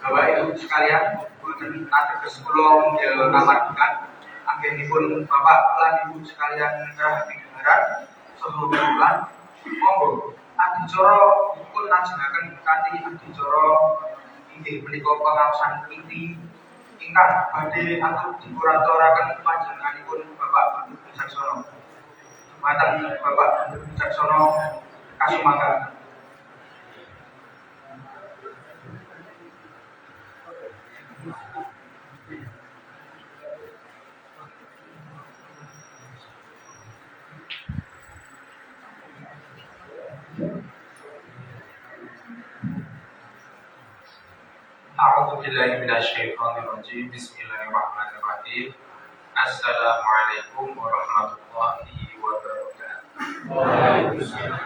Bapak Ibu sekalian, ateges kula ngamartaken anggenipun Bapak lan Ibu sekalian ingkang pinungan saha kula monggo adicara pun lajengaken kanthi adicara inggih punika pengaosan inti ingkang badhe atur dipuraturaken panjenenganipun Bapak Gubernur Wijaksono. Dumateng Bapak Gubernur Wijaksono kasumaken. A'udzubillahi minasyaitonirrajim. Bismillahirrahmanirrahim. Assalamualaikum warahmatullahi wabarakatuh. Waalaikumsalam.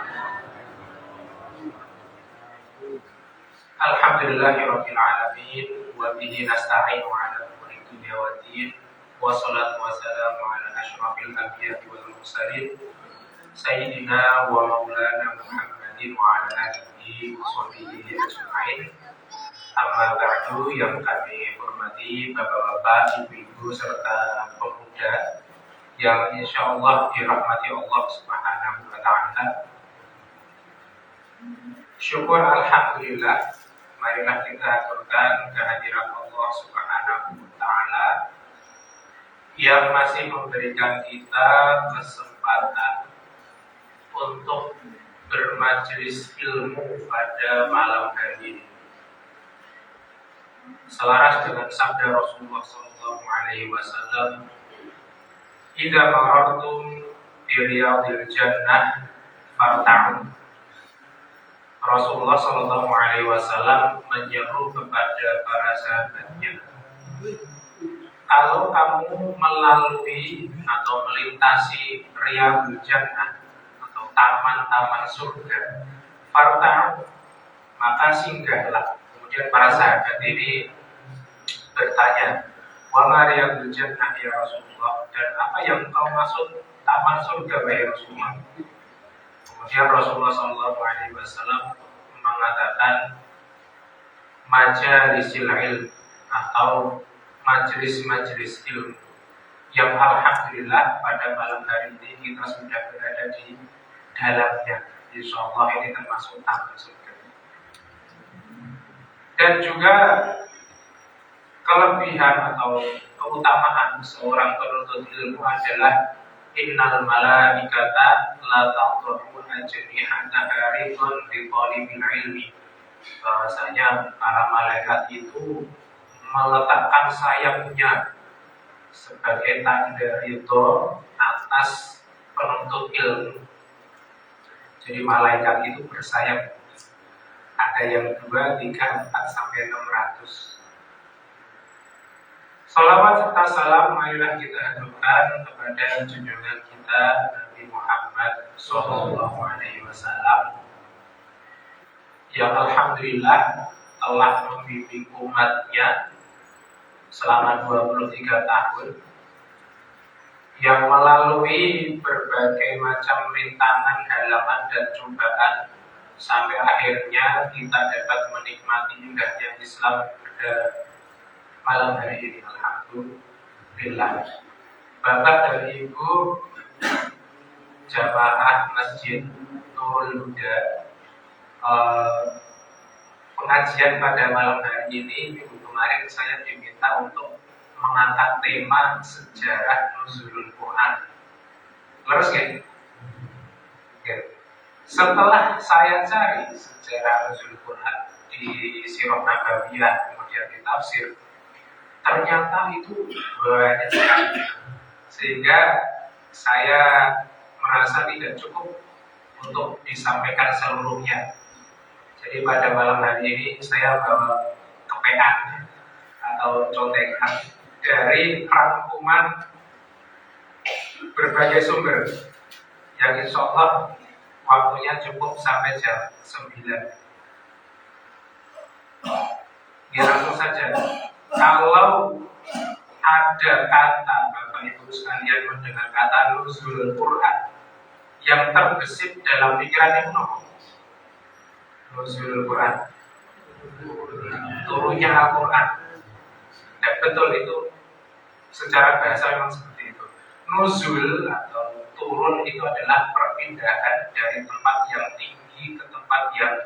Alhamdulillahirabbil alamin wa bihi nasta'inu 'ala umuri dunya waddin. Wassalatu wassalamu 'ala asyrafil anbiya'i wal mursalin sayyidina wa maulana Muhammadin wa 'ala alihi wa sahbihi ajma'in. Amma ba'du, yang kami hormati bapak-bapak, ibu-ibu serta pemuda yang insya Allah dirahmati Allah Subhanahu wa ta'ala. Syukur alhamdulillah, marilah kita aturkan kehadiran Allah Subhanahu wa ta'ala yang masih memberikan kita kesempatan untuk bermajelis ilmu pada malam hari ini. Selaras dengan sabda Rasulullah SAW, "Idza marartum bi riyadil jannah farta'u." Rasulullah SAW menyeru kepada para sahabatnya, kalau kamu melalui atau melintasi riyadul jannah atau taman-taman surga, farta'u, maka singgahlah. Kemudian para sahabat ini bertanya, wa ma riyadul jannah ya Rasulullah, dan apa yang kau maksud taman surga ya Rasulullah? Kemudian Rasulullah SAW mengatakan majalisil ilm atau majelis-majelis ilmu yang alhamdulillah pada malam hari ini kita sudah berada di dalamnya. Insyaallah ini termasuk taman surga. Dan juga kelebihan atau keutamaan seorang penuntut ilmu adalah innal malaikata la tad'u ajnihataha ridwan li thalibil ilmi. Bahwasanya para malaikat itu meletakkan sayapnya sebagai tanda ridho atas penuntut ilmu. Jadi malaikat itu bersayap. Ada yang 2, 3, 4 sampai 600. Salawat serta salam marilah kita haturkan kepada junjungan kita Nabi Muhammad SAW yang alhamdulillah telah membimbing umatnya selama 23 tahun, yang melalui berbagai macam rintangan, halangan dan cobaan sampai akhirnya kita dapat menikmati indahnya Islam pada malam hari ini. Alhamdulillah. Bapak dan Ibu jamaah Masjid Nurul Huda, pengajian pada malam hari ini, minggu kemarin saya diminta untuk mengangkat tema sejarah nuzulul Quran. Terus kan? Setelah saya cari sejarah nuzulul Quran di Sirah Nabawiyah kemudian di tafsir, ternyata itu banyak sekali, sehingga saya merasa tidak cukup untuk disampaikan seluruhnya. Jadi pada malam hari ini saya bawa kepean atau contekan dari rangkuman berbagai sumber yang insya Allah waktunya cukup sampai jam 9. Langsung saja. Kalau ada kata Bapak Ibu sekalian mendengar kata nuzulul Quran yang terbesit dalam pikiran Ibnu, nuzulul Quran, turunnya Al-Quran. Dan betul itu secara bahasa memang seperti itu. Nuzul atau turun itu adalah perpindahan dari tempat yang tinggi ke tempat yang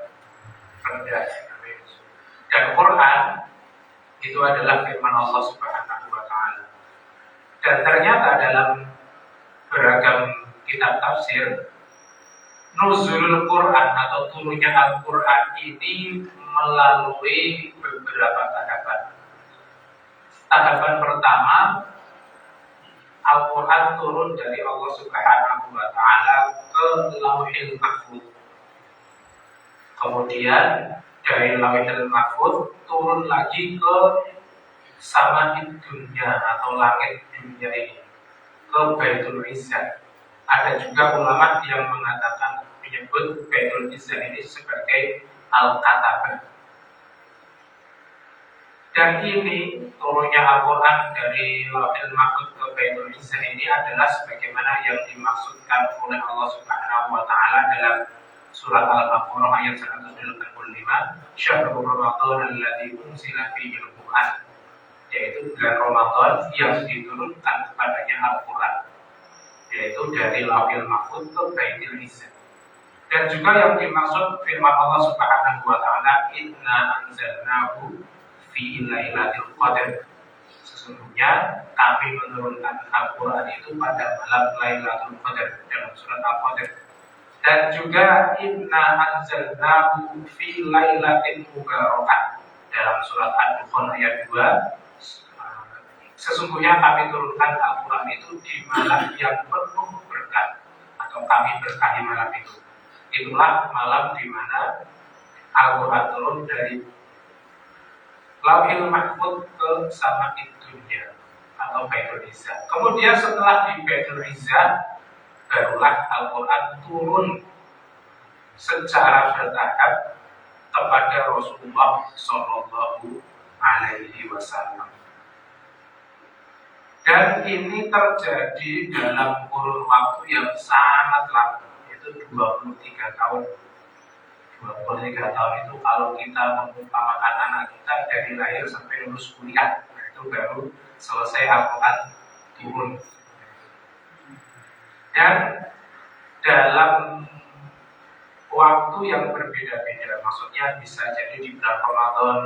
rendah. Dan Quran itu adalah firman Allah Subhanahu wa Ta'ala. Dan ternyata dalam beragam kitab tafsir, nuzulul Quran atau turunnya Al-Quran ini melalui beberapa tahapan. Tahapan pertama, Al-Quran turun dari Allah Subhanahu wa Ta'ala ke Lauhil Mahfuz. Kemudian dari Lauhil Mahfuz turun lagi ke Sama'id dunya atau langit dunia ini, ke Baitul Izzah. Ada juga ulama yang mengatakan menyebut Baitul Izzah ini sebagai Al-Katabah. Dan ini turunnya Al-Quran dari Lauhil Mahfuz ke Baitul Izzah ini adalah sebagaimana yang dimaksudkan oleh Allah Subhanahu wa Ta'ala dalam surat Al-Baqarah ayat 185, Syahrul Ramadan alladzi unzila fihi al-Quran, yaitu bulan Ramadan yang diturunkan kepadanya Al-Quran, yaitu dari Lauhil Mahfuz ke Baitul Izzah. Dan juga yang dimaksud firman Allah Subhanahu wa Ta'ala, inna anzalnahu fi lailatul qadar. Sesungguhnya kami menurunkan Al-Quran itu pada malam Lailatul Qadar dalam surat Al-Qadar. Dan juga inna anzalnahu fi lailatin mubarakah dalam surat Ad-Dukhan ayat 2. Sesungguhnya kami turunkan Al-Quran itu di malam yang penuh berkah, atau kami berkahi malam itu. Itulah malam di mana Al-Quran turun dari Lauhil Mahfuz ke Sama'id Dunya atau Baitul Izzah. Kemudian setelah di Baitul Izzah, barulah Al-Quran turun secara bertahap kepada Rasulullah Shallallahu Alaihi Wasallam. Dan ini terjadi dalam kurun waktu yang sangat lama, yaitu 23 tahun. 23 tahun itu kalau kita mengumpamakan anak kita dari lahir sampai lulus kuliah, nah itu baru selesai Al-Quran turun. Dan dalam waktu yang berbeda-beda, maksudnya bisa jadi di bulan Ramadan,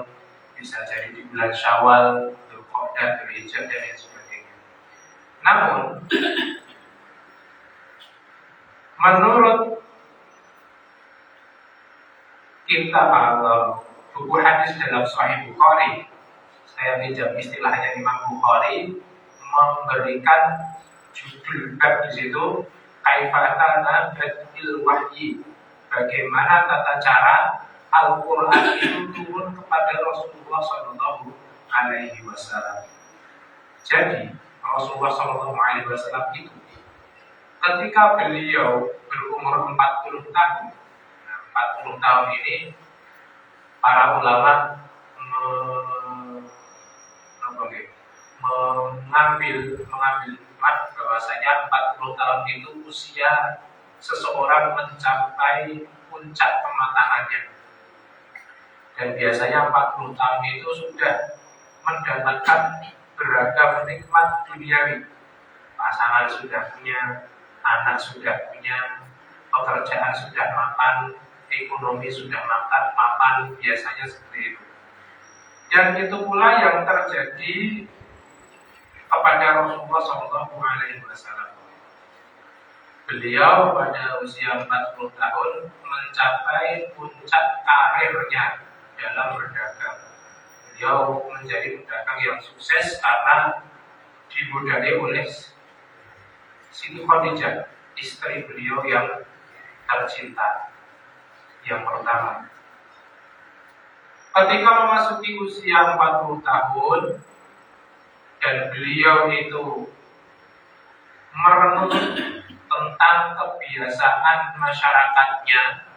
bisa jadi di bulan Syawal, Dzulqa'dah, Dzulhijjah, dan lain sebagainya. Namun, menurut kitab atau buku hadis dalam Sahih Bukhari, saya pinjam istilahnya Imam Bukhari, memberikan judul bab di situ Kaifatana Badil Wahyi, bagaimana tata cara Al-Quran itu turun kepada Rasulullah Sallallahu Alaihi Wasallam. Jadi Rasulullah Sallallahu Alaihi Wasallam itu ketika beliau berumur 40 tahun, 40 tahun ini para ulama mengambil bahwasanya 40 tahun itu usia seseorang mencapai puncak kematangannya. Dan biasanya 40 tahun itu sudah mendapatkan beragam nikmat duniawi. Pasangan sudah punya, anak sudah punya, pekerjaan sudah mapan, ekonomi sudah mapan, biasanya seperti itu. Dan itu pula yang terjadi kepada Rasulullah SAW. Beliau pada usia 40 tahun mencapai puncak karirnya dalam berdagang. Beliau menjadi pedagang yang sukses karena dimodali oleh Siti Khadijah, istri beliau yang tercinta yang pertama. Ketika memasuki usia 40 tahun dan beliau itu merenung tentang kebiasaan masyarakatnya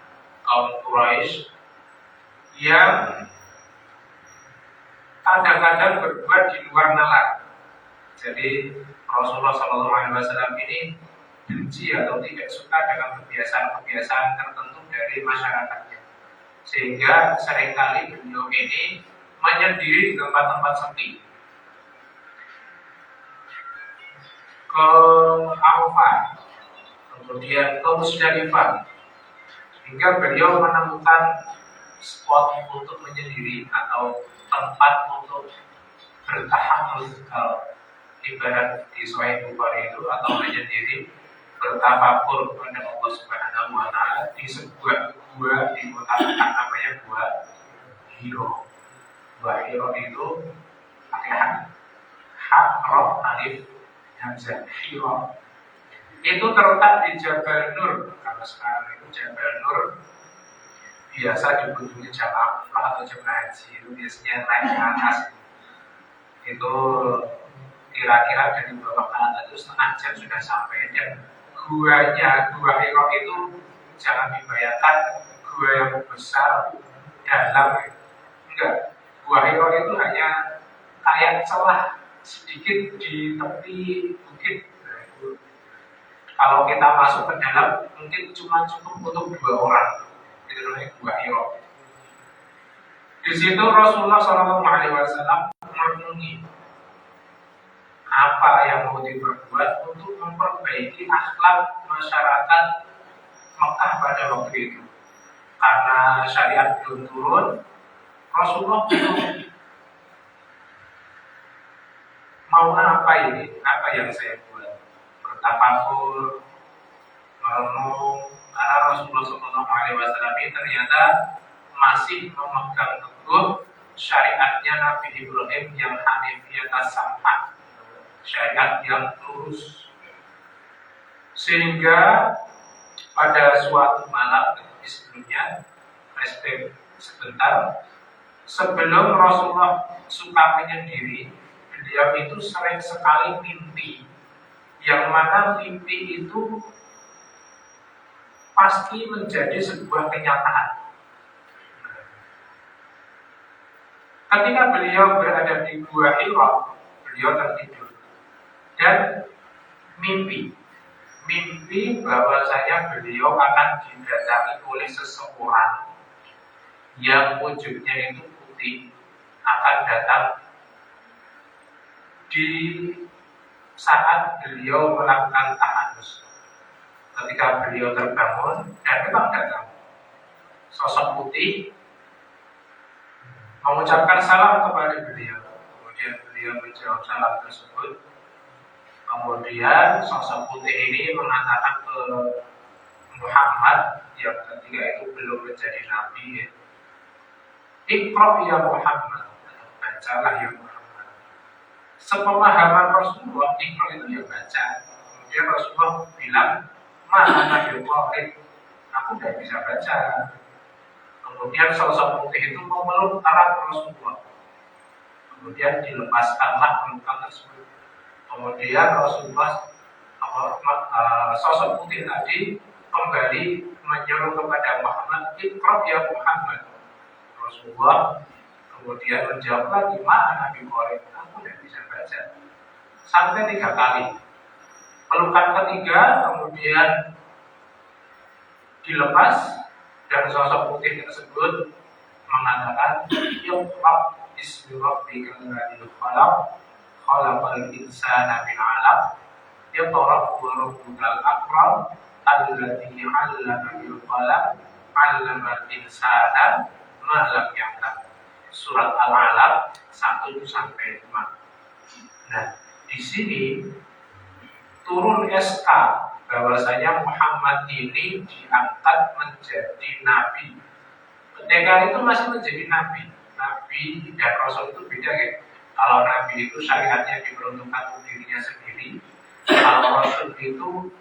kaum Quraisy yang kadang-kadang berbuat di luar nalar. Jadi Rasulullah SAW ini benci atau tidak suka dengan kebiasaan-kebiasaan tertentu dari masyarakatnya, sehingga seringkali beliau ini menyendiri di tempat-tempat sepi, ke Arafah, kemudian ke Musdalifah, hingga beliau menemukan spot untuk menyendiri atau tempat untuk bertahamul, ibarat di Sahih Bukhari itu, atau menyendiri bertafakur kepada Allah Subhanahu wa Ta'ala di sebuah gua di kota Mekah, namanya Gua Hiro. Gua Hiro itu pakai hak roh alif hamzah, Hiro. Itu terletak di Jabal Nur. Kalau sekarang itu Jabal Nur biasa dikunjungi jamaah umrah atau jemaah haji, itu biasanya naik ke atas. Itu kira-kira dari bawah ke atas itu setengah jam sudah sampai. Dan Gua Hiro itu jangan dibayangkan gua yang besar dalam, enggak. Gua Hiro itu hanya kayak celah sedikit di tepi bukit. Nah, itu kalau kita masuk ke dalam mungkin cuma cukup untuk 2 orang. Itu namanya Gua Hiro. Di situ Rasulullah SAW merenungi apa yang mau diperbuat untuk memperbaiki akhlak masyarakat Mekah pada waktu itu. Karena syariat belum turun, Rasulullah belum mau apa ini, apa yang saya buat, bertafakur, merenung. Karena Rasulullah SAW ini ternyata masih memegang teguh syariatnya Nabi Ibrahim yang hanifiyah samhan, syariat yang lurus. Sehingga pada suatu malam sebelumnya, flashback sebentar, sebelum Rasulullah suka menyendiri, beliau itu sering sekali mimpi, yang mana mimpi itu pasti menjadi sebuah kenyataan. Ketika beliau berada di Gua Hira, beliau tertidur dan mimpi bahwasanya beliau akan didatangi oleh seseorang yang wujudnya itu putih, akan datang di saat beliau melakukan tahanus. Ketika beliau terbangun dan memang datang sosok putih mengucapkan salam kepada beliau. Kemudian beliau menjawab salam tersebut. Kemudian sosok putih ini mengatakan ke Muhammad yang ketika itu belum menjadi nabi, Iqra ya Muhammad, bacalah ya Muhammad. Sepemahaman Rasulullah, Iqra itu ya baca. Kemudian Rasulullah bilang, mana ya Qari, aku tidak bisa baca. Kemudian sosok putih itu memeluk erat Rasulullah. Kemudian dilepaskanlah pelukan tersebut. Kemudian Rasulullah, sosok putih tadi kembali menyuruh kepada Muhammad, Iqra ya Muhammad. Rasulullah kemudian menjawab lagi, mana Nabi Qari, aku tidak bisa baca. Sampai 3 kali. Pelukan ketiga kemudian dilepas dan sosok putih tersebut mengatakan, Iqra bismi rabbikal ladzi khalaq, khalaqal insana min 'alaq, Iqra wa rabbukal akram, alladzi 'allama bil qalam, 'allamal insana ma lam ya'lam. Surat Al-Alaq 1-5. Nah, di sini turun SK bahwasanya Muhammad ini diangkat menjadi nabi. Ketika itu masih menjadi nabi. Nabi dan Rasul itu beda ya. Kalau nabi itu syariatnya diperuntukkan untuk dirinya sendiri, kalau Rasul itu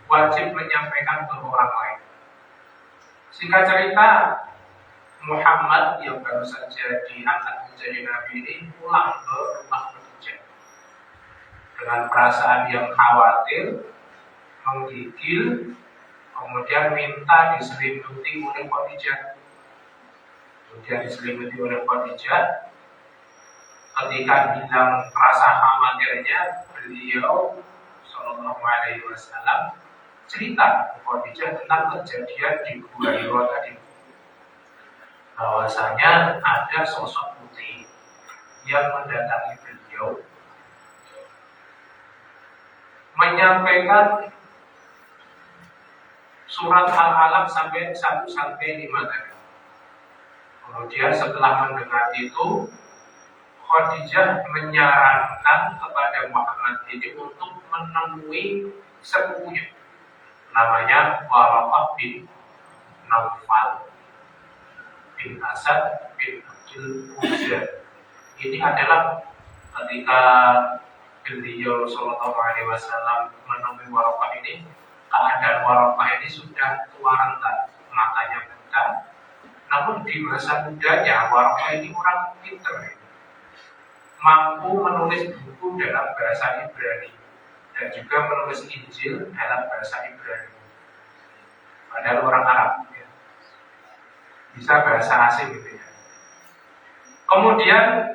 wajib menyampaikan ke orang lain. Singkat cerita, Muhammad yang baru saja diangkat menjadi nabi ini pulang ke rumah Khadijah dengan perasaan yang khawatir, menggigil, kemudian minta diselimuti oleh Khadijah. Kemudian diselimuti oleh Khadijah. Ketika hilang rasa khawatirnya, beliau Sallallahu Alaihi Wasallam cerita ke Khadijah tentang kejadian di Gua Hira tadi, bahwasanya ada sosok putih yang mendatangi beliau, menyampaikan surat Al-Alaq sampai 1-5 tadi. Kemudian setelah mendengar itu, Khadijah menyarankan kepada Muhammad ini untuk menemui sepupunya, namanya Waraqah bin Naufal bin Asad bin Abdul Uzza. Ini adalah ketika beliau Sallallahu Alaihi Wasallam menemui Waraqah ini, keadaan Waraqah ini sudah tua renta, matanya buta. Namun di masa mudanya Waraqah ini orang pintar, mampu menulis buku dalam bahasa Ibrani dan juga menulis Injil dalam bahasa Ibrani. Padahal orang Arab, ya. Bisa bahasa asing gitu ya. Kemudian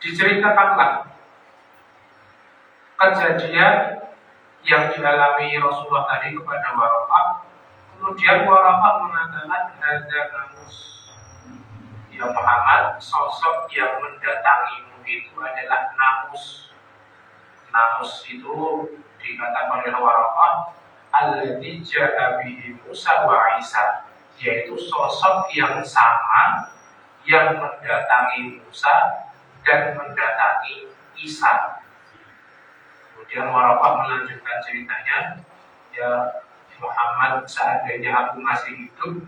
diceritakanlah kejadian yang dialami Rasulullah tadi kepada Waraqah. Kemudian Waraqah mengatakan, hadza namus ya Muhammad, sosok yang mendatangimu itu adalah namus. Namus itu dikatakan oleh Waraqah, alladzi ja'a bihi Musa wa Isa, yaitu sosok yang sama yang mendatangi Musa dan mendatangi Isa. Kemudian Waraqah melanjutkan ceritanya, ya Muhammad, seandainya aku masih hidup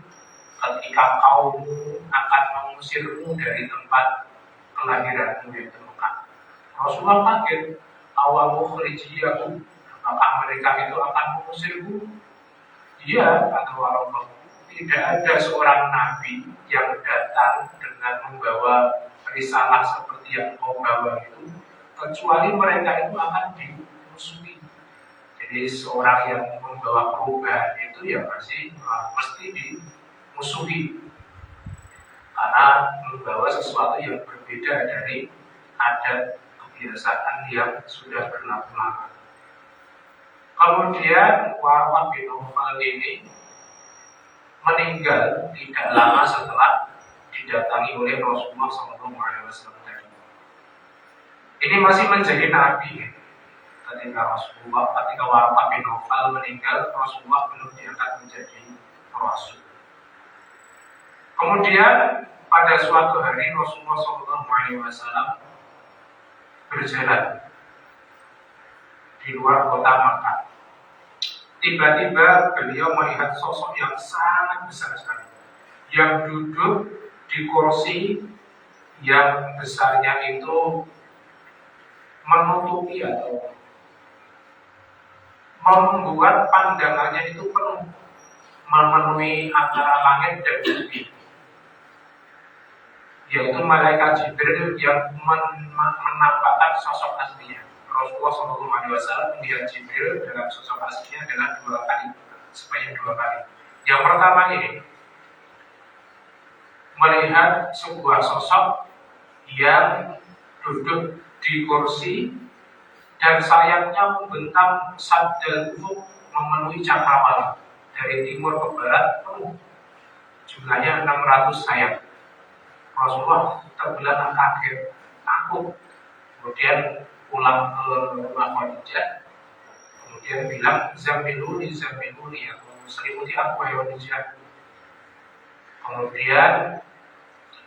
ketika kaummu akan mengusirmu dari tempat kelahiranmu yaitu Mekah. Rasulullah kaget, awamu khurijiyahu, apakah mereka itu akan mengusirmu? Iya, kata Rasulullah, tidak ada seorang nabi yang datang dengan membawa risalah seperti yang kau bawa itu, kecuali mereka itu akan dimusuhi. Jadi seorang yang membawa perubahan itu ya mesti dimusuhi, karena membawa sesuatu yang berbeda dari adat kebiasaan yang sudah berlaku lama. Kemudian Warqah bin Nawfal ini meninggal tidak lama setelah didatangi oleh Rasulullah SAW. Ini masih menjadi nabi. Ketika Warqah bin Nawfal meninggal, Rasulullah belum diangkat menjadi rasul. Kemudian pada suatu hari Rasulullah SAW berjalan di luar kota Makkah. Tiba-tiba beliau melihat sosok yang sangat besar sekali, yang duduk di kursi yang besarnya itu menutupi atau membuat pandangannya itu penuh, memenuhi antara langit dan bumi, yaitu malaikat Jibril yang menampakkan sosok aslinya. Rasulullah SAW melihat Jibril dalam sosok aslinya adalah 2 kali, sebanyak 2 kali. Yang pertama ini melihat sebuah sosok yang duduk di kursi dan sayapnya membentang saddal ufuk, memenuhi cakrawala dari timur ke barat penuh, jumlahnya 600 sayap. Rasulullah terbelah kaget, takut, kemudian pulang ke rumah Khadijah, kemudian bilang zamiluni atau selimuti aku ya Khadijah. Kemudian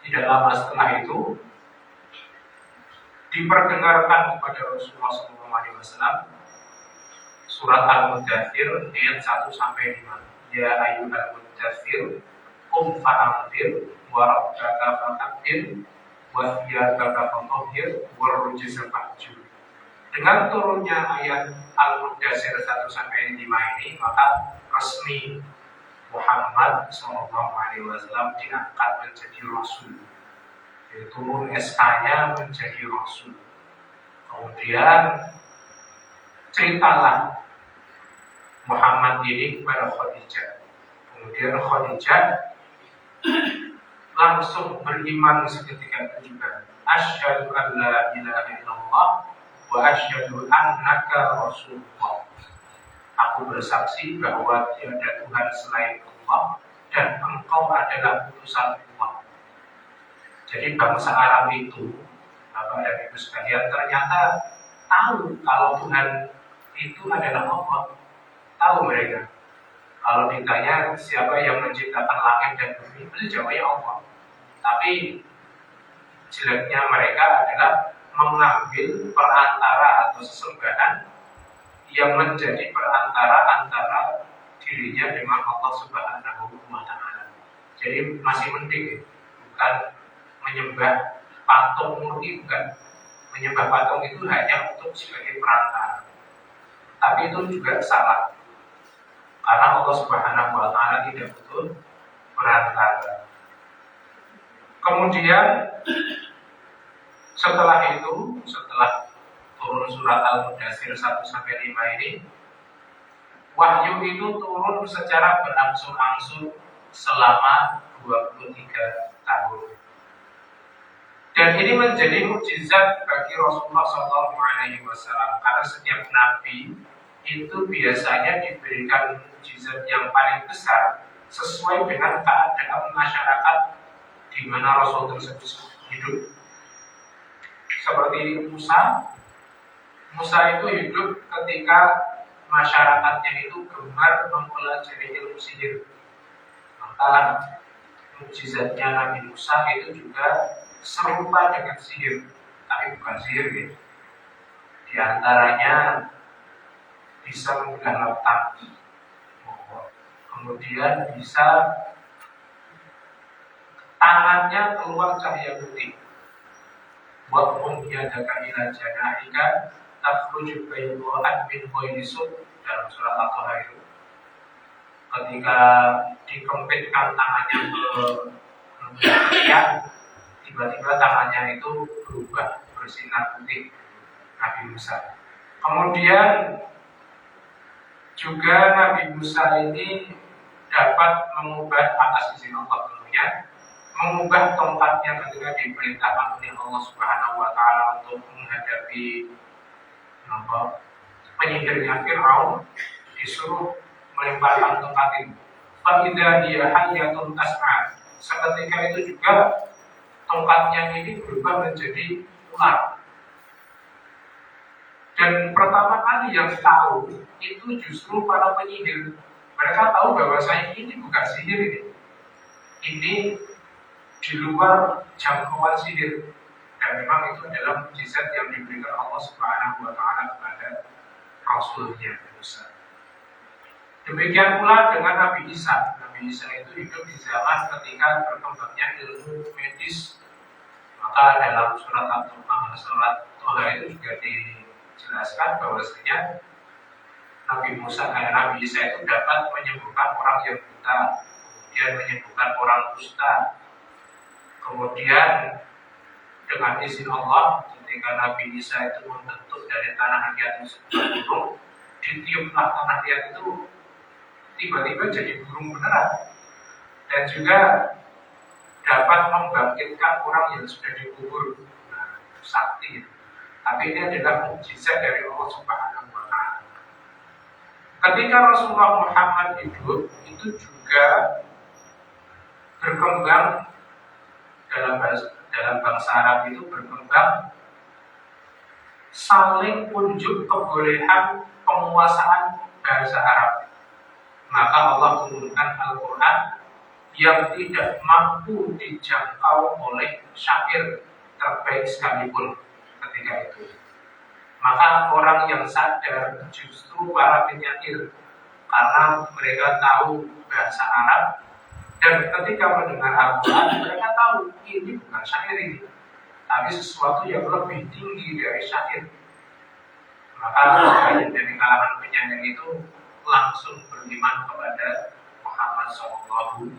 tidak lama setelah itu diperdengarkan kepada Rasulullah SAW surat Al-Mudaththir ayat 1-5. Ya ayyuhal mudaththir qum fa'anzir wa rabbaka fakabbir wa thiyabaka fatahhir wa rujza fahjur. Dengan turunnya ayat Al-Mudaththir 1-5 ini, maka resmi Muhammad SAW diangkat menjadi Rasul. Turun SK-nya menjadi Rasul. Kemudian ceritalah Muhammad ini kepada Khadijah. Kemudian Khadijah langsung beriman seketika itu juga. Asyhadu an la ilaha illallah wa asyhadu annaka rasulullah. Aku bersaksi bahwa tiada Tuhan selain Allah dan engkau adalah utusan Allah. Jadi bangsa Arab itu, Bapak dan Ibu sekalian, ternyata tahu kalau Tuhan itu adalah Allah. Tahu mereka. Kalau ditanya siapa yang menciptakan langit dan bumi, itu jawabnya Allah. Tapi jeleknya mereka adalah mengambil perantara atau sesembahan yang menjadi perantara antara dirinya dengan Allah Subhanahu wa Ta'ala. Jadi masih mending, bukan menyembah patung murni, bukan. Menyembah patung itu hanya untuk sebagai perantara. Tapi itu juga salah, karena Allah Subhanahu wa Ta'ala tidak butuh perantara. Kemudian setelah turun surat Al-Mudaththir 1-5 ini, wahyu itu turun secara berangsur-angsur selama 23 tahun. Dan ini menjadi mukjizat bagi Rasulullah SAW, karena setiap nabi itu biasanya diberikan mukjizat yang paling besar sesuai dengan keadaan masyarakat di mana Rasul tersebut hidup. Seperti Musa itu hidup ketika masyarakatnya itu gemar mempelajari ilmu sihir. Maka mukjizatnya Nabi Musa itu juga serupa dengan sihir, tapi bukan sihir ya. Di antaranya bisa membelah lautan. kemudian bisa tangannya keluar cahaya putih. Wa'hum yadaka ila janahika takhruju baydu'an min ghairi sud, dalam surat At-Taha itu. Ketika dikempitkan tangannya ke kirian, tiba-tiba tangannya itu berubah bersinar putih, Nabi Musa. Kemudian juga Nabi Musa ini dapat mengubah atas izin Allah tentunya, mengubah tempatnya ketika diperintahkan oleh Allah Subhanahu wa taala untuk menghadapi penyihirnya Fir'aun, disuruh melemparkan tongkat itu. Fa'idha dia hayyatun tas'a. Seketika itu juga tongkatnya ini berubah menjadi ular. Dan pertama kali yang tahu itu justru para penyihir. Mereka tahu bahwa saya ini bukan sihir ini. Ini di luar jangkauan sihir, dan memang itu adalah mukjizat yang diberikan Allah Subhanahu wa taala kepada Rasulnya Musa. Demikian pula dengan Nabi Isa. Nabi Isa itu hidup di zaman ketika berkembangnya ilmu medis. Maka dalam surat At-Taha itu juga dijelaskan bahwasanya Nabi Isa itu dapat menyembuhkan orang yang buta, kemudian menyembuhkan orang kusta. Kemudian dengan izin Allah, ketika Nabi Isa itu membentuk dari tanah liat itu sebuah gunung, ditiuplah tanah liat itu tiba-tiba jadi burung beneran, dan juga dapat membangkitkan orang yang sudah dikubur. Nah, sakti. Tapi ini adalah mukjizat dari Allah Subhanahu wa taala. Ketika Rasulullah Muhammad hidup, itu juga berkembang dalam bangsa Arab itu berkembang saling unjuk kebolehan penguasaan bahasa Arab. Maka Allah turunkan Al-Quran yang tidak mampu dijangkau oleh syair terbaik sekalipun ketika itu. Maka orang yang sadar justru para penyair, karena mereka tahu bahasa Arab, dan ketika mendengar Al-Quran mereka tahu ini bukan syair ini, tapi sesuatu yang lebih tinggi dari syair. Maka banyak dari kalangan penyair itu langsung beriman kepada Muhammad SAW.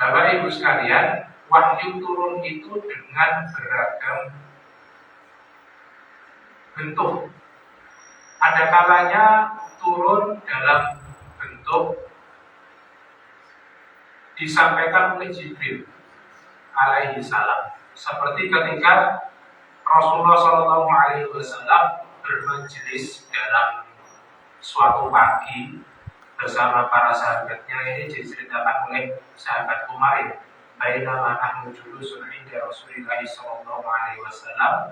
Bapak Ibu sekalian, wahyu turun itu dengan beragam bentuk. Ada kalanya turun dalam bentuk disampaikan oleh Jibril alaihi salam, seperti ketika Rasulullah SAW bermajelis dalam suatu pagi bersama para sahabatnya. Ini diceritakan oleh sahabat Umair. Bainama nahnu julusun inda Rasulillah sallallahu alaihi wasallam,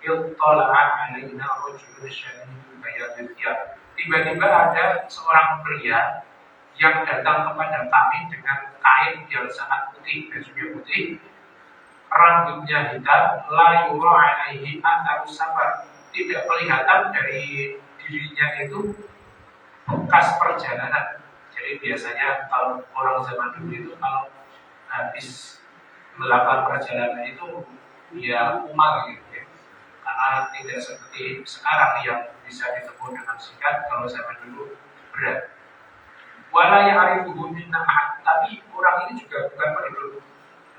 ittala'a alaina rajulun syadidun bayadil thiyab. Tiba-tiba ada seorang pria yang datang kepada kami dengan kain yang sangat putih, bajunya putih, rambutnya hitam, la yura alaihi atharus safar. Tidak kelihatan dari dirinya itu bekas perjalanan. Jadi biasanya kalau orang zaman dulu itu kalau habis melakukan perjalanan itu dia umar gitu ya. Karena tidak seperti sekarang yang bisa ditempuh dengan singkat. Kalau zaman dulu berat. Wala ya'rifuhu minna ahad. Tapi orang ini juga bukan penduduk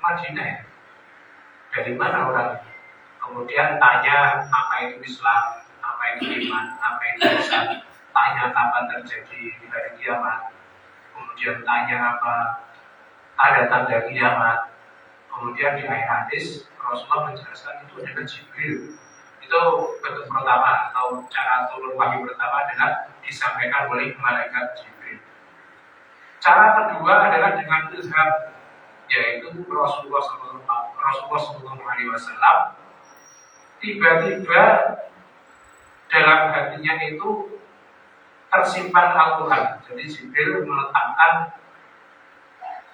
Madinah ya. Dari mana orang ini? Kemudian tanya apa itu Islam, apa itu iman, apa itu ihsan. Tanya kapan terjadi hari kiamat. Kemudian tanya apa tanda-tanda kiamat. Kemudian di akhir hadis Rasulullah menjelaskan itu adalah Jibril. Itu bentuk pertama atau cara turun wahyu pertama adalah disampaikan oleh malaikat Jibril. Cara kedua adalah dengan ilham, yaitu Rasulullah SAW tiba-tiba dalam hatinya itu tersimpan Al-Quran. Jadi Jibril meletakkan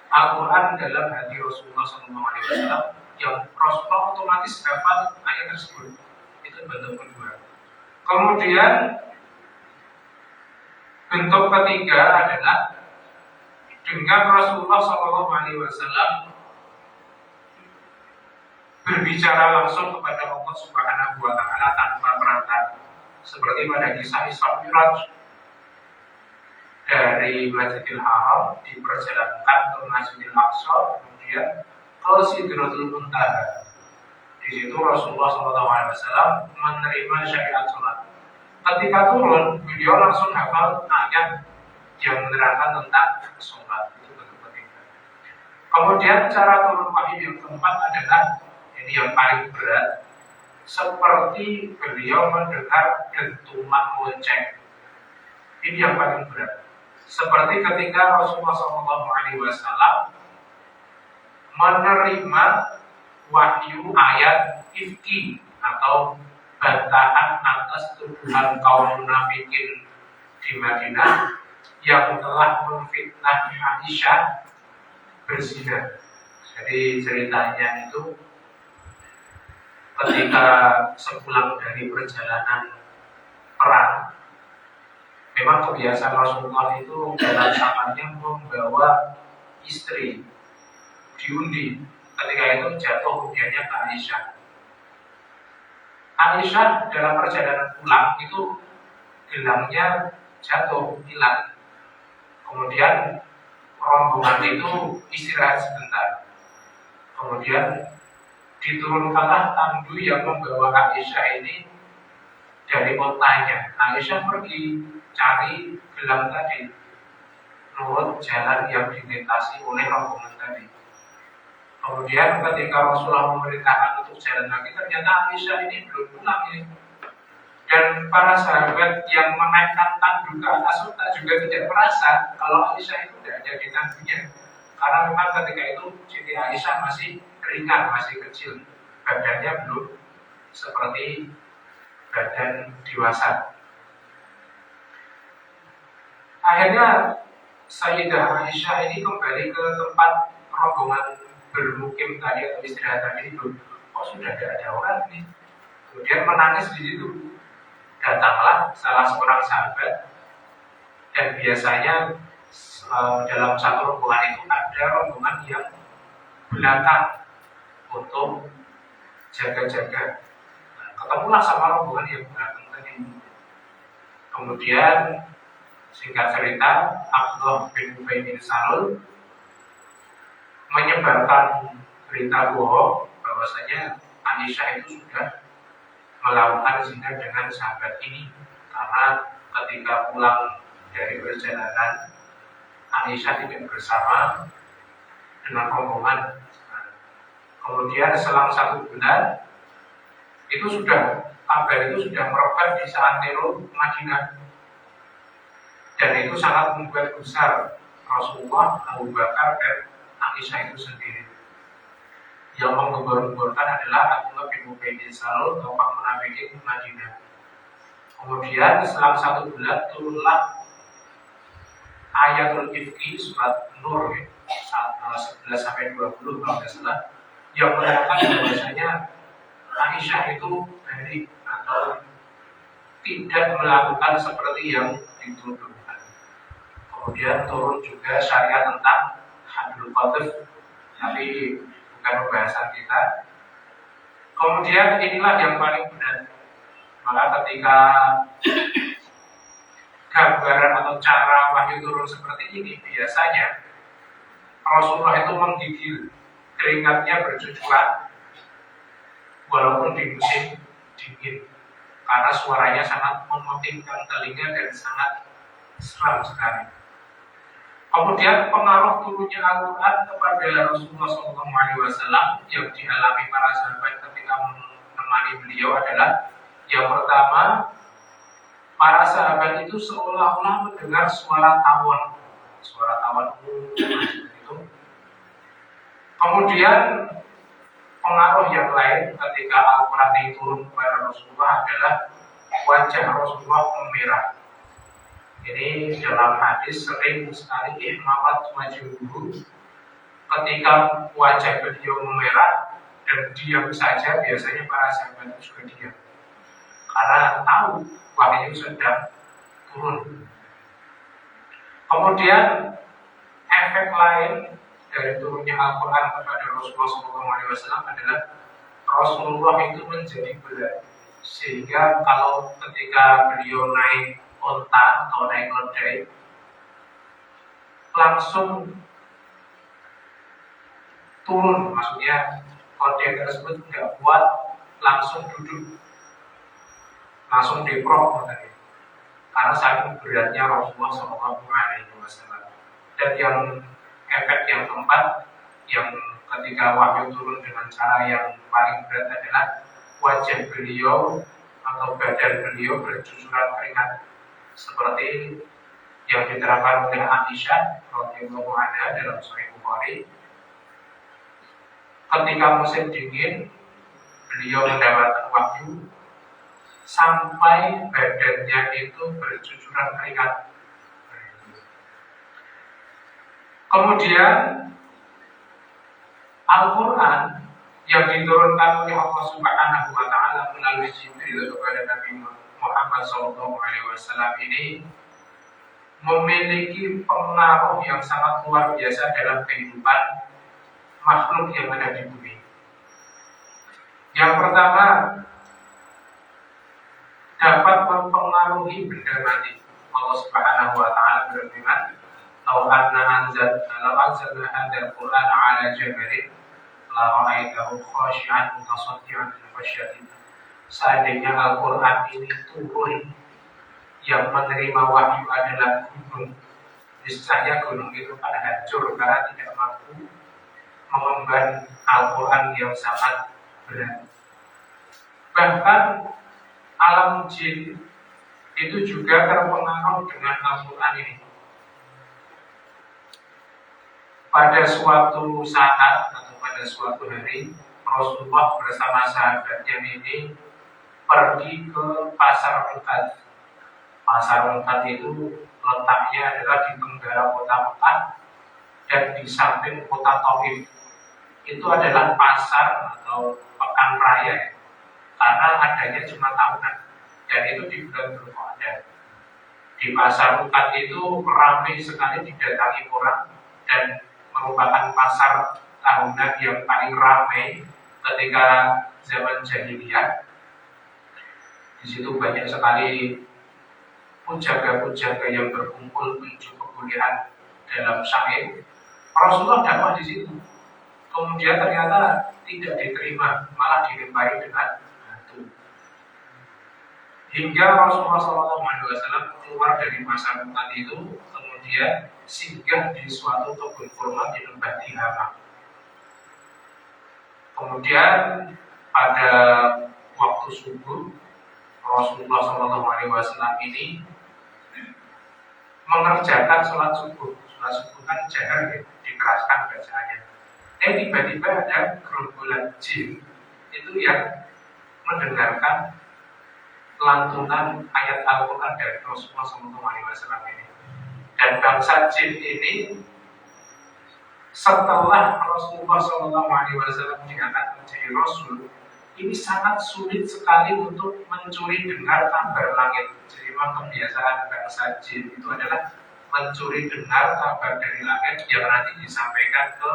Al-Quran dalam hati Rasulullah SAW, yang Rasulullah otomatis hafal ayat tersebut. Itu bentuk kedua. Kemudian Bentuk ketiga adalah dengan Rasulullah SAW berbicara langsung kepada Allah Subhanahu wa Ta'ala tanpa perantara, seperti pada kisah Isra Mi'raj. Dari Masjidil Haram diperjalankan ke Masjidil Aqsa, kemudian ke Sidratul Muntaha. Di situ Rasulullah SAW menerima syariat sholat. Ketika turun, beliau langsung hafal ayat yang menerangkan tentang sholat. Itu bentuk ketiga. Kemudian cara turun wahyu yang keempat adalah ini yang paling berat, seperti beliau mendengar dentuman lonceng. Ini yang paling berat. Seperti ketika Rasulullah SAW menerima wahyu ayat ifki atau bantahan atas tuduhan kaum munafikin di Madinah yang telah memfitnah Aisyah berzina. Jadi ceritanya itu ketika sepulang dari perjalanan perang, memang kebiasaan Rasulullah itu dalam safarnya membawa istri diundi. Ketika itu jatuh undiannya ke Aisyah. Aisyah dalam perjalanan pulang itu gelangnya jatuh, hilang. Kemudian rombongan itu istirahat sebentar. Kemudian diturunkanlah tandu yang membawa Aisyah ini dari kotanya. Aisyah pergi cari gelang tadi menurut jalan yang dilintasi oleh rombongan tadi. Kemudian ketika Rasulullah memerintahkan untuk jalan lagi, ternyata Aisyah ini belum pulang ini. Dan para sahabat yang menaikkan tandu ke atas unta juga tidak merasa kalau Aisyah itu tidak ada di tandunya. Karena memang ketika itu Siti Aisyah masih ringan, masih kecil, badannya belum seperti badan dewasa. Akhirnya Sayyidah Aisyah ini kembali ke tempat rombongan bermukim tadi atau istirahat tadi itu. Oh, sudah tidak ada orang ini. Kemudian menangis di situ. Datanglah salah seorang sahabat, dan biasanya dalam satu rombongan itu ada rombongan yang belakang untuk jaga-jaga. Nah, ketemulah sama rombongan yang belakang tadi. Kemudian singkat cerita, Abdullah bin Ubay bin Salul menyebarkan berita bohong bahwasanya Aisyah itu sudah melakukan zina dengan sahabat ini, karena ketika pulang dari perjalanan Aisyah tidak bersama dengan rombongan. Nah, kemudian selang 1 bulan itu sudah kabar itu sudah merebak di seantero Madinah, dan itu sangat membuat besar Rasulullah, Abu Bakar, dan Aisyah itu sendiri. Yang menggembar-gemborkan adalah Abdullah bin Ubay bin Salul, tokoh munafikin Madinah. Kemudian selang 1 bulan turunlah ayatul ifki surat Nur 11-20 kalau tidak salah, yang menerangkan bahwasanya Aisyah itu bari atau tidak melakukan seperti yang dituduhkan. Kemudian turun juga syariat tentang hadul qadhf, tapi bukan pembahasan kita. Kemudian inilah yang paling benar. Maka ketika gambaran atau cara wahyu turun seperti ini, biasanya Rasulullah itu menggigil, keringatnya bercucuran walaupun di musim dingin, karena suaranya sangat memutingkan telinga dan sangat seram sekali. Kemudian pengaruh turunnya Al-Quran kepada Rasulullah SAW yang dialami para sahabat ketika menemani beliau adalah, yang pertama, para sahabat itu seolah-olah mendengar suara tawon itu. Kemudian pengaruh yang lain ketika Al-Quran ini turun kepada Rasulullah adalah wajah Rasulullah memerah. Ini dalam hadis sering sekali ihmarat wajhuhu, ketika wajah beliau memerah dan diam saja, biasanya para sahabat juga diam karena tahu wahyu sedang turun. Kemudian efek lain dari turunnya Al-Quran kepada Rasulullah SAW adalah Rasulullah itu menjadi berat, sehingga kalau ketika beliau naik onta atau naik keledai, langsung turun, maksudnya keledai tersebut tidak kuat, langsung duduk, langsung deprok, karena saking beratnya Rasulullah SAW. Dan yang efek yang keempat, yang ketika wahyu turun dengan cara yang paling berat adalah wajah beliau atau badan beliau bercucuran keringat, seperti yang diterangkan oleh Aisyah radhiyallahu anha dalam Sahih Bukhari. Ketika musim dingin, beliau mendapatkan wahyu sampai badannya itu bercucuran keringat. Kemudian Al-Quran yang diturunkan oleh Allah Subhanahu wa Ta'ala melalui Jibril kepada Nabi Muhammad SAW ini memiliki pengaruh yang sangat luar biasa dalam kehidupan makhluk yang ada di bumi. Yang pertama, dapat mempengaruhi benda mati. Allah Subhanahu wa Ta'ala berfirman, "Law anzalna hadzal Qur'ana 'ala jabalin la ra'aitahu khashi'an mutasaddian min khasyatillah." Seandainya Al-Qur'an ini turun, yang menerima wahyu adalah gunung, niscaya gunung itu akan hancur karena tidak mampu mengemban Al-Quran yang sangat berat. Bahkan alam jin itu juga terpengaruh dengan Al-Quran ini. Pada suatu saat atau pada suatu hari, Rasulullah bersama sahabatnya ini pergi ke pasar Mekah. Pasar Mekah itu letaknya adalah di tenggara kota Mekah dan di samping kota Taif. Itu adalah pasar atau pekan raya, karena adanya cuma tahunan, dan itu di bulan Dzulqa'dah. Di pasar Mekah itu ramai sekali didatangi orang dan merupakan pasar tahunan yang paling ramai ketika zaman jahiliyah. Di situ banyak sekali pujaga-pujaga yang berkumpul menuju kemuliaan dalam syair. Rasulullah dakwah di situ. Kemudian ternyata tidak diterima, malah dilempari dengan batu. Hingga Rasulullah SAW keluar dari pasar Mekah itu, kemudian singgah di suatu kebun kurma di lembah Tihama. Kemudian pada waktu subuh, Rasulullah SAW ini mengerjakan sholat subuh. Sholat subuh kan jahar, ya, dikeraskan bacaannya. Tiba-tiba ada gerombolan jin itu yang mendengarkan lantunan ayat Al-Quran dari Rasulullah SAW ini. Dan bangsa jin ini setelah Rasulullah SAW diangkat menjadi Rasul, ini sangat sulit sekali untuk mencuri dengar kabar langit. Jadi memang kebiasaan bangsa jin itu adalah mencuri dengar kabar dari langit yang nanti disampaikan ke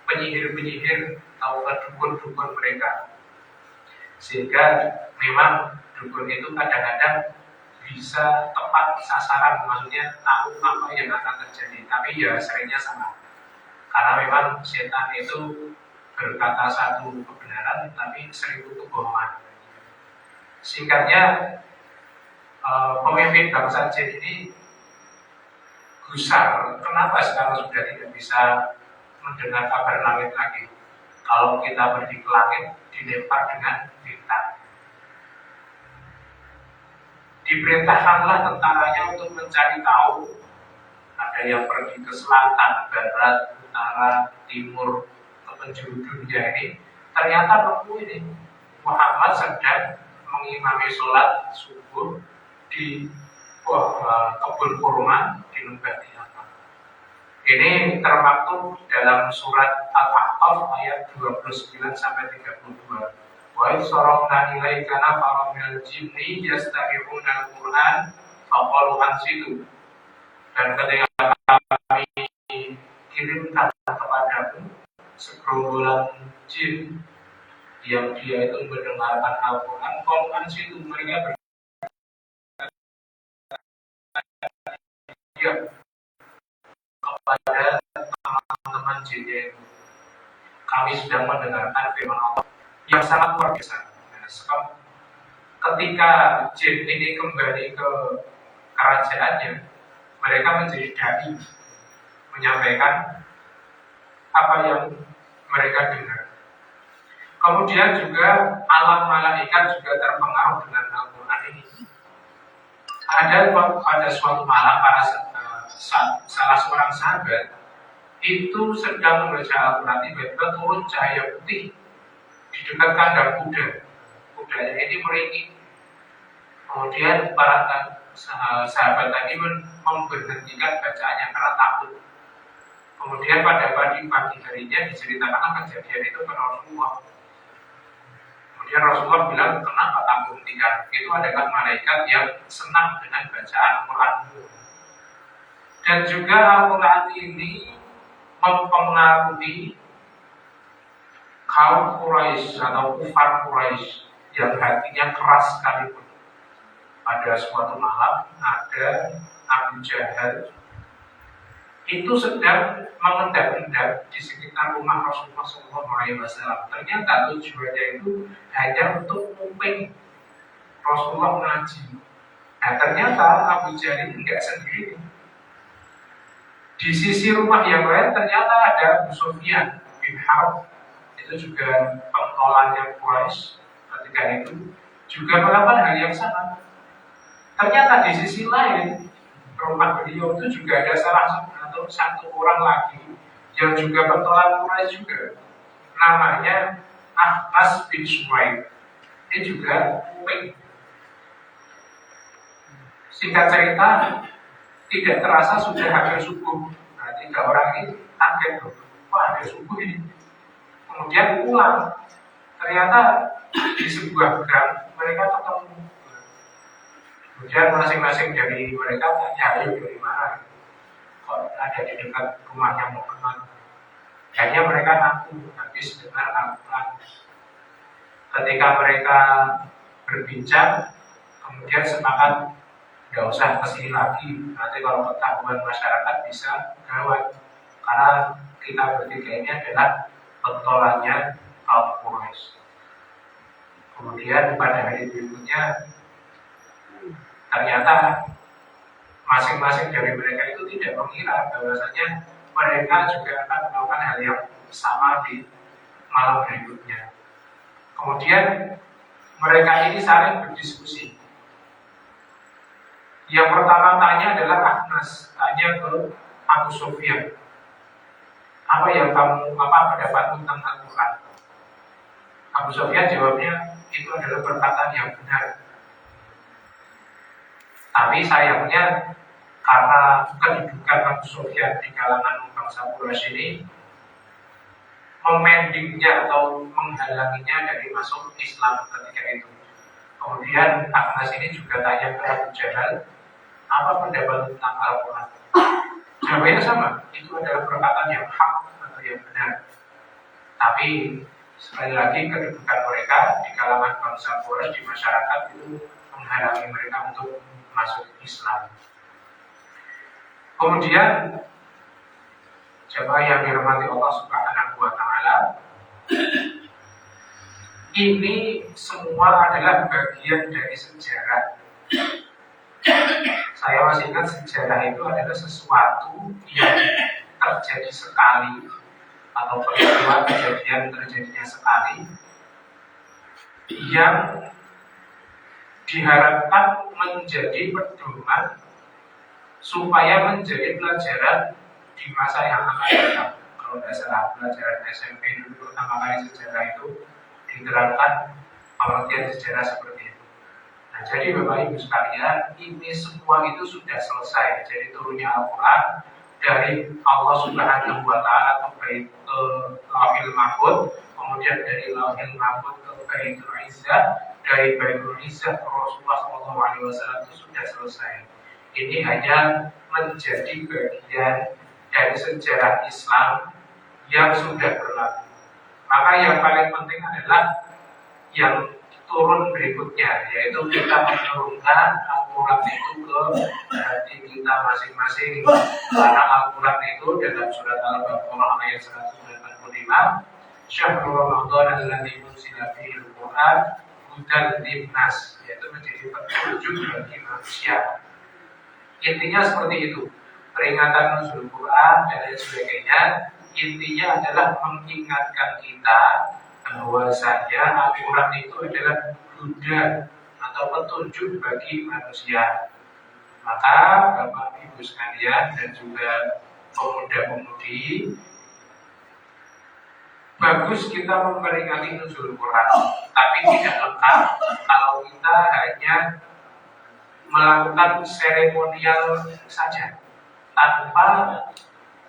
penyihir-penyihir atau ke dukun-dukun mereka. Sehingga memang dukun itu kadang-kadang bisa tepat sasaran, maksudnya tahu apa yang akan terjadi, tapi ya seringnya salah. Karena memang setan itu berkata satu kebenaran tapi 1000 kebohongan. Singkatnya, pemimpin bangsa jin ini gusar. Kenapa sekarang sudah tidak bisa mendengar kabar langit lagi? Kalau kita pergi ke langit dilempar dengan bintang. Diperintahkanlah tentaranya untuk mencari tahu. Ada yang pergi ke selatan, barat, utara, timur, ke penjuru dunia ini. Ternyata nemu ini Muhammad sedang mengimami sholat subuh di kebun kurma di lembah Tihama. Ini termaktub dalam surat Al-Ahqaf ayat 29-32. Wa isarafna ilaika nafaran minal jinni yastami'una al-Qur'an faqalu ansitu. Dan ketika kami kirimkan kepadamu segerombolan jin yang dia itu mendengarkan Al-Quran, kalau itu mereka berdiam kepada teman-teman jinnya itu. Kami sedang mendengarkan firman Allah yang sangat luar biasa. Ketika jin ini kembali ke kerajaannya, mereka menjadi dai, menyampaikan apa yang mereka dengar. Kemudian juga alam malaikat juga terpengaruh dengan Al-Quran ini. Ada suatu malam salah seorang sahabat itu sedang membaca Al-Quran, tiba-tiba turun cahaya putih di dekat kandang kuda. Kudanya ini meringkik. Kemudian para sahabat tadi memberhentikan bacaannya karena takut. Kemudian pada pagi harinya diceritakan kejadian itu ke Rasulullah. Kemudian Rasulullah bilang, kenapa kamu hentikan? Itu adalah malaikat yang senang dengan bacaan Al-Quran. Dan juga Al-Quran ini mempengaruhi kaum Quraisy atau kufar Quraisy yang hatinya keras sekalipun. Pada suatu malam ada Abu Jahal itu sedang mengendap-endap di sekitar rumah Rasulullah SAW. Ternyata tujuannya itu hanya untuk nguping Rasulullah mengaji. Nah, ternyata Abu Jahal ini tidak sendiri. Di sisi rumah yang lain ternyata ada Abu Sufyan bin Harb, itu juga pentolannya Quraisy ketika itu juga melakukan hal yang sama. Ternyata di sisi lain rumah beliau itu juga ada satu orang lagi yang juga pentolan Quraisy juga, namanya Akhnas bin Suwaid. Dia juga kuping. Singkat cerita, tidak terasa sudah hampir subuh. Nah, tiga orang ini kaget, wah ada subuh ini. Kemudian pulang, ternyata di sebuah gang mereka ketemu. Kemudian masing-masing dari mereka tanya, ayo dari mana? Kok ada di dekat rumahnya Muhammad? Akhirnya mereka ngaku habis dengar Al-Quran. Ketika mereka berbincang, kemudian sepakat nggak usah kesini lagi. Nanti kalau ketahuan masyarakat bisa gawat. Karena kita bertiga ini adalah pentolannya kaum Quraisy. Kemudian pada hari berikutnya ternyata masing-masing dari mereka itu tidak mengira bahwasanya mereka juga akan melakukan hal yang sama di malam berikutnya. Kemudian mereka ini saling berdiskusi. Yang pertama tanya adalah Akhnas, tanya ke Abu Sufyan, apa pendapatmu tentang Al-Quran? Abu Sufyan jawabnya, itu adalah perkataan yang benar. Tapi sayangnya karena kedudukan Abu Sufyan di kalangan bangsa Quraisy ini memendingnya atau menghalanginya dari masuk Islam ketika itu. Kemudian Akhnas ini juga tanya ke Abu Jahal, apa pendapat tentang Al-Quran? Jawabannya sama, itu adalah perkataan yang hak atau yang benar. Tapi sekali lagi kedudukan mereka di kalangan bangsa Quraisy di masyarakat itu menghalangi mereka untuk masuk Islam. Kemudian jemaah yang dirahmati Allah Subhanahu wa Ta'ala, ini semua adalah bagian dari sejarah. Saya masih ingat sejarah itu adalah sesuatu yang terjadi sekali atau peristiwa terjadinya sekali yang diharapkan menjadi pedoman supaya menjadi pelajaran di masa yang akan datang. Kalau tidak salah pelajaran SMP dulu pertama kali sejarah itu diterapkan pengertian sejarah seperti itu. Nah, jadi Bapak Ibu sekalian, ini semua itu sudah selesai. Jadi turunnya Al-Quran dari Allah Subhanahu wa Ta'ala ke Lauhil Mahfuz, kemudian dari Lauhil Mahfuz ke Baitul Izzah, dari Baitul Izzah ke Rasulullah SAW itu sudah selesai. Ini hanya menjadi bagian dari sejarah Islam yang sudah berlalu. Maka yang paling penting adalah yang turun berikutnya, yaitu kita menurunkan Al-Quran itu ke hati kita masing-masing. Karena Al-Quran itu dalam surat Al-Baqarah ayat 185, Syahrul Ramadan alladzi unzila fihi al-Quran hudan linnas, yaitu menjadi petunjuk bagi manusia. Intinya seperti itu. Peringatan nuzul Quran dan lain sebagainya, intinya adalah mengingatkan kita bahwasanya Al-Quran itu adalah huda atau petunjuk bagi manusia. Maka Bapak Ibu sekalian dan juga pemuda-pemudi, bagus kita memperingati nuzul Quran, tapi tidak lengkap kalau kita hanya melakukan seremonial saja tanpa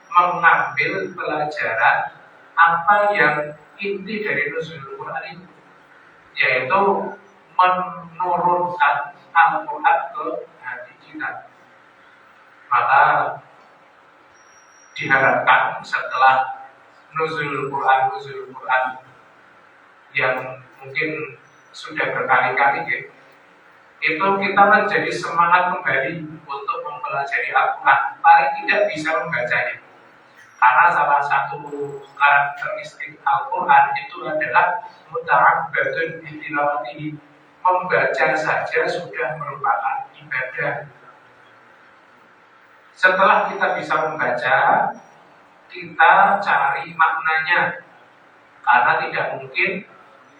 mengambil pelajaran apa yang inti dari nuzul Quran itu, yaitu menurunkan Al-Quran ke hati kita. Maka diharapkan setelah nuzul Quran yang mungkin sudah berkali-kali ya, itu kita menjadi semangat kembali untuk mempelajari Al-Quran. Paling tidak bisa membacanya, karena salah satu karakteristik Al-Quran itu adalah muta'abbadun bitilawatihi. Membaca saja sudah merupakan ibadah. Setelah kita bisa membaca, kita cari maknanya, karena tidak mungkin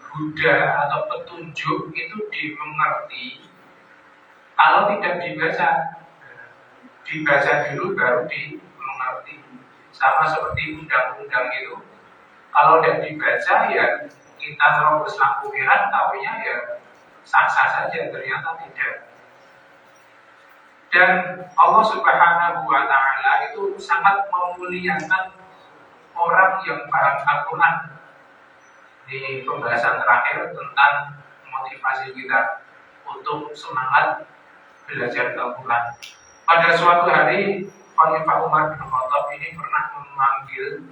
huda atau petunjuk itu dimengerti kalau tidak dibaca. Dibaca dulu baru dimengerti. Sama seperti undang-undang itu, kalau tidak dibaca ya kita terobos lampu merah, tahunya ya sah-sah saja, ternyata tidak. Dan Allah Subhanahu wa Ta'ala itu sangat memuliakan orang yang paham Al-Quran. Di pembahasan terakhir tentang motivasi kita untuk semangat belajar Al-Quran. Pada suatu hari, Khalifah Umar bin Khattab ini pernah memanggil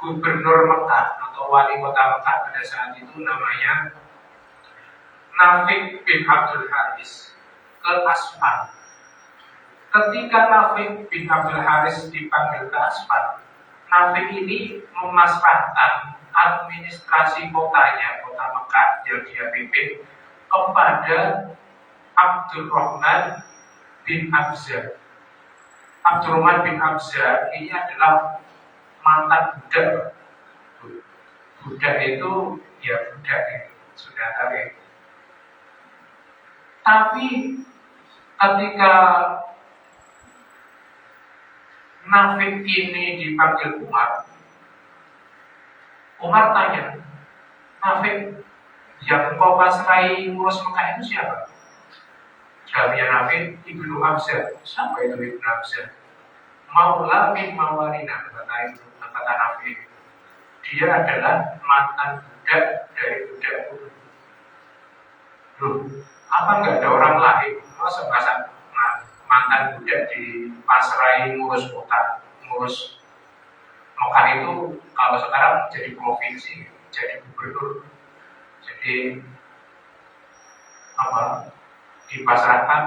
gubernur Mekah atau wali kota Mekah pada saat itu, namanya Nafi' bin Abdul Haris, ke Asfan. Ketika Nafi' bin Abdul Haris dipanggil ke Asfan, Nafi' ini memasrahkan administrasi kotanya, kota Mekah yang dia pimpin, kepada Abdurrahman bin Abza. Abdurrahman bin Abza ini adalah mantan budak. Budak itu ya budak ya, sudah tahu ya. Tapi ketika Nafi' ini dipanggil Umar tanya, Nafi', yang kau pasrai ngurus Mekah itu siapa? Jawabnya Nafi', Ibnu Abza. Siapa itu Ibnu Abza? Maula min mawalina, kata Nafi'. Dia adalah mantan budak dari budak itu. Loh, apa enggak ada orang lain? Masa mantan budak di pasrai ngurus kota, ngurus Mekah itu kalau sekarang jadi provinsi, jadi gubernur, jadi dipasrahkan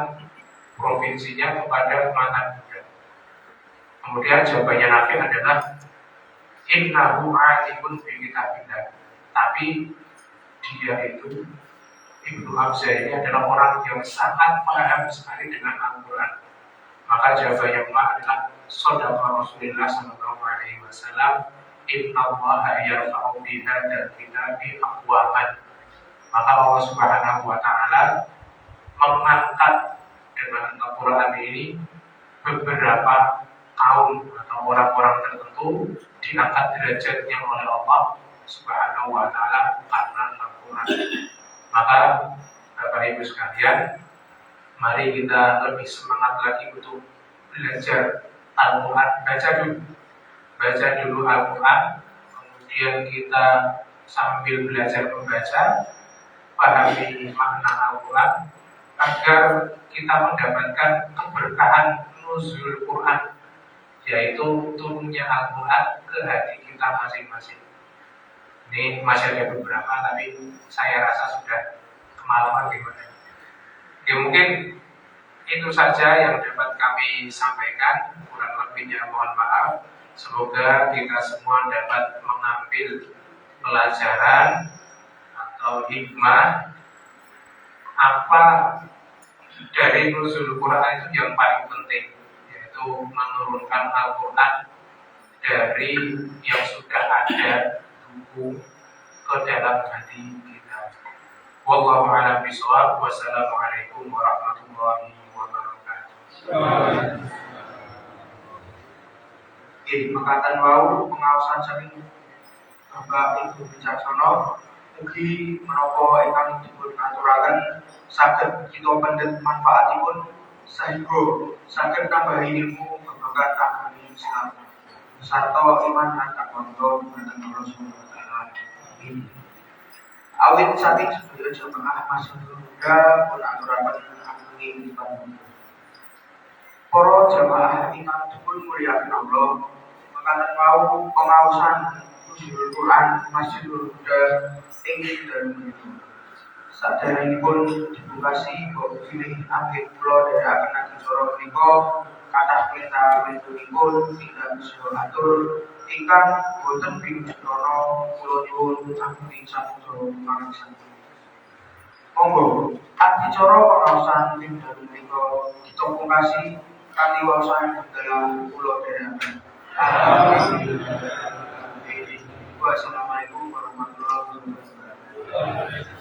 provinsinya kepada mantan budak. Kemudian jawabannya Nafi' adalah innahu alimun bi kitabillah. Tapi dia itu, Ibnu Abza ini adalah orang yang sangat paham sekali dengan Al-Quran. Maka jawabannya adalah Shadaqa Rasulullah sallallahu alaihi wasallam, innallaha yarfa'u bihadzal kitabi aqwaman. Maka Allah Subhanahu wa Ta'ala mengangkat dengan Al-Quran ini beberapa kaum atau orang-orang tertentu, diangkat derajatnya oleh Allah Subhanahu wa Ta'ala karena Al-Quran. Maka Bapak Ibu sekalian, mari kita lebih semangat lagi untuk belajar Al-Quran. Baca dulu Al-Quran, kemudian kita sambil belajar membaca, pahami makna Al-Quran, agar kita mendapatkan keberkahan nuzul Quran, yaitu turunnya Al-Quran ke hati kita masing-masing. Ini masih ada beberapa, tapi saya rasa sudah kemalaman gimana. Ya mungkin itu saja yang dapat kami sampaikan. Kurang lebihnya mohon maaf. Semoga kita semua dapat mengambil pelajaran atau hikmah apa dari nuzul Quran itu yang paling penting, yaitu menurunkan Al-Quran dari yang sudah ada buku ke dalam hati kita. Wallahu a'lam bishawab. Wassalamualaikum warahmatullahi wabarakatuh. Makatan wau pengawasan saking Bapak Ibu Bijaksana, mugi menapa ingkang dipun aturaken saged kita pendet manfaatipun sehingga saged nambahi ilmu babagan agama Islam sarta iman lan takwa dhateng Allah Subhanahu wa taala. Amin. Awit saking sedaya jemaah masuk surga pun aturaken ageng ibadah. Para jemaah ingkang dipun mulyakaken Allah, mekaten wau pengaosan nuzul Quran Masjidul Huda ing dalem menika. Saderengipun dipungkasi bahwa pilih akhir kula dherekaken acara menika kathah perintah-perintahipun ingkang bisa atur ingkang boten pinujana kula nyuwun ampun sampun pangreksan. Monggo acara pengaosan ing dalem menika kita pungkasi kanthi waosan dalam kula dherekaken. Wassalamualaikum warahmatullahi wabarakatuh.